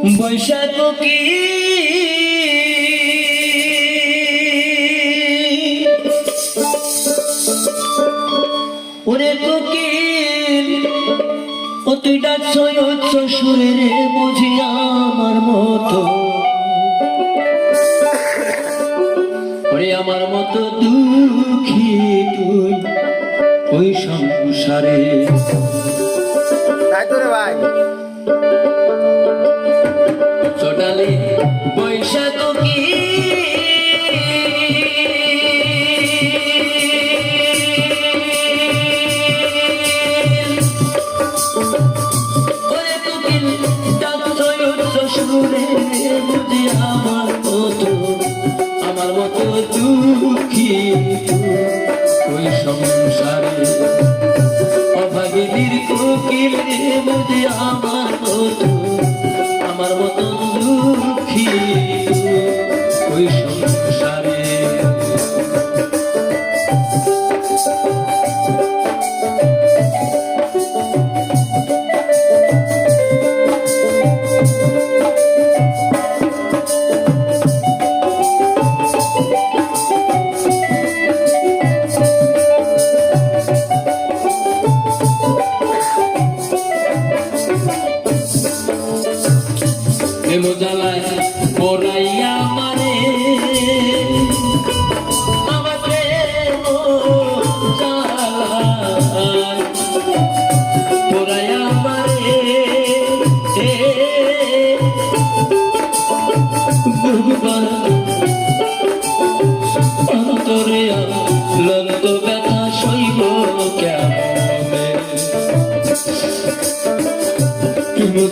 বৈশাখ কি ওরে কোকিল ও তুই ডাকছ উচ্চ সুরে রে বুঝি আমার মতো ওরে আমার মতো দুঃখী তুই ওই সংসারে তাই তো রে ভাই চোটালে বৈশাখ কি ওরে কোকিল ডাকছ উচ্চ সুরে বুঝি আমার মতো দুঃখী ওই সংসারে অভাগিনীর কোকিল রে বুঝি আমার মতো দুঃখী ওই সংসারে জ্বালায় পড়াইয়া মারে আমাকে পড়াইয়া মারে অন্তরে লন্ত ব্যথা সইব কেমনে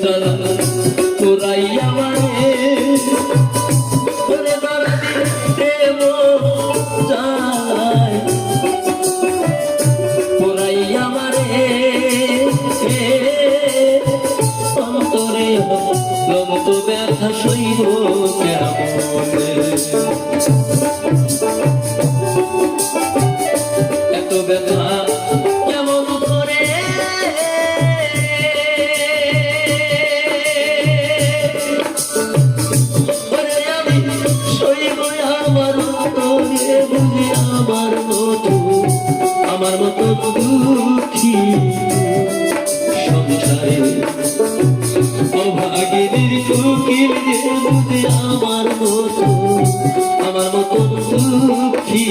জ্বালা পড়াইয়া মারে পড়াইয়া মারে অন্তরে লন্ত ব্যথা সইব কেমনে এত ব্যথা কেমন করে আমার মতো দুঃখী সংসারে অভাগিনীর কোকিল রে বুঝি আমার মতো দুঃখী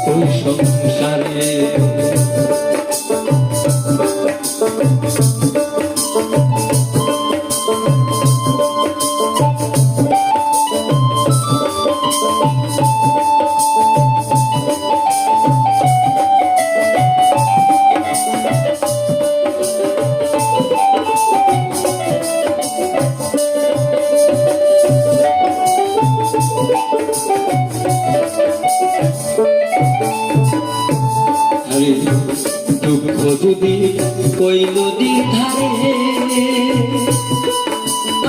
ওই সংসারে দুঃখ যদি ওই নদীর ধারে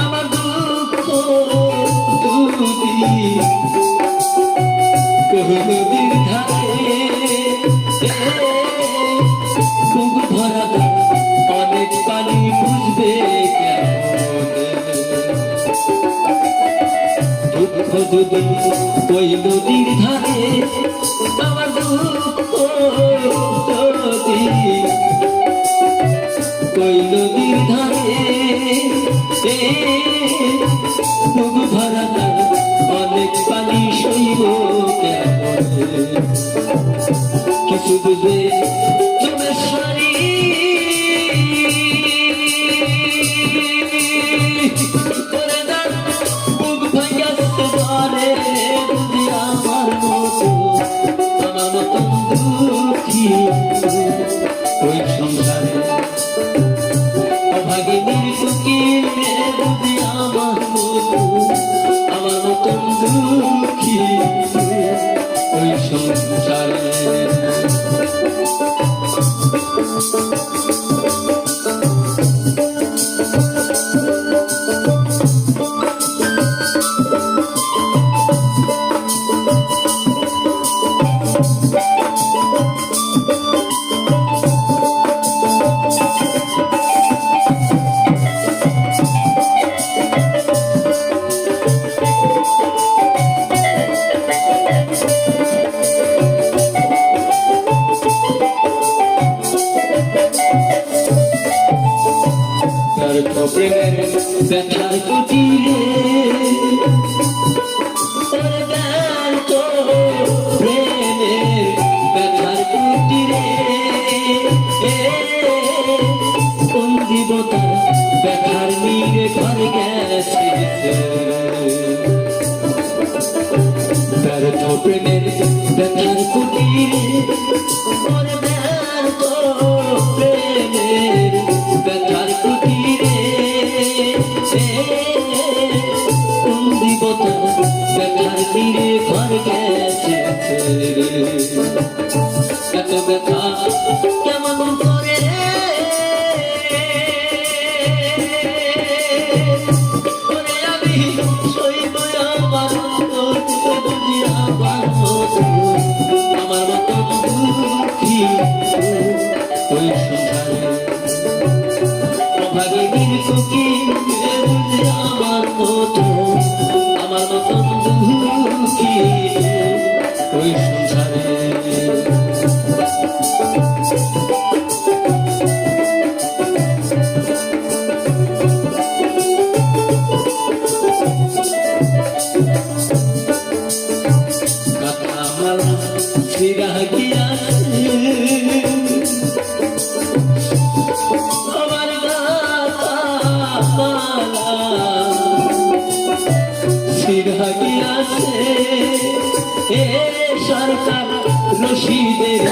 আমার দুঃখ যদি ওই নদীর ধারে বুক ভরা অনেক পানি বুঝবে দুঃখ যদি ওই নদীর ধারে আমার দুঃখ ওই নদীর ধারে বুক ভরা অনেক পানি সইব কিছু বুঝে চমেশ্বরী বুক ভাইয়াতে পারে বুঝি আমার মতো দুঃখী ওই সংসারে অভাগিনীর কোকিল রে বুঝি আমার মতো দুঃখী ওই সংসারে প্রেমের ব্যথার কুটিরে প্রেমের ব্যথার কুটিরে কোন দেবতা ব্যথার নীরে ঘর গেছে ব্যর্থ প্রেমের ব্যথার কুটিরে ব্যর্থ প্রেমের ব্যথার কুটিরে কোন দেবতা ব্যথার নীরে ঘর গেছে এত ব্যথা কেমন করে আমি সইব আমার আমার মতো দুঃখী ওই সংসারে ভাগিনীর কুকি আমার মতো দুঃখী ওই সংসারে সরকার রশিদের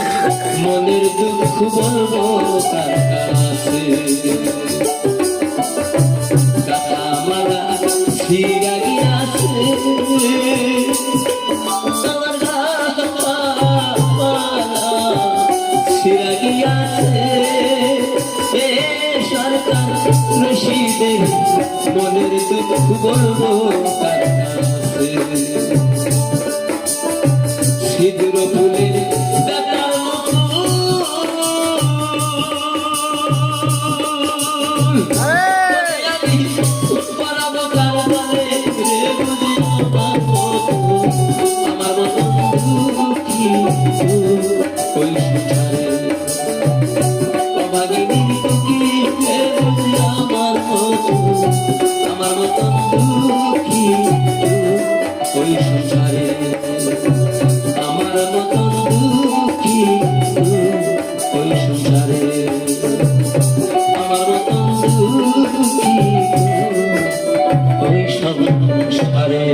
মনের দুঃখ বলবো তার কাছে কাটামালা ছিড়া গিয়াছে আমার ছিড়া গিয়াছে সরকার রশিদের মনের দুঃখ বলবো তার কাছে সিঁদুর ফুলের ব্যথার আমি পরাবো কার বলে বুঝি আমার মতো দুঃখী ওই সংসারে অভাগিনী দুঃখী বুঝি আমার মতো দুঃখী ওই সংসারে আমার মতন দুঃখী ওই সংসারে আমার মতন দুঃখী ওই সংসারে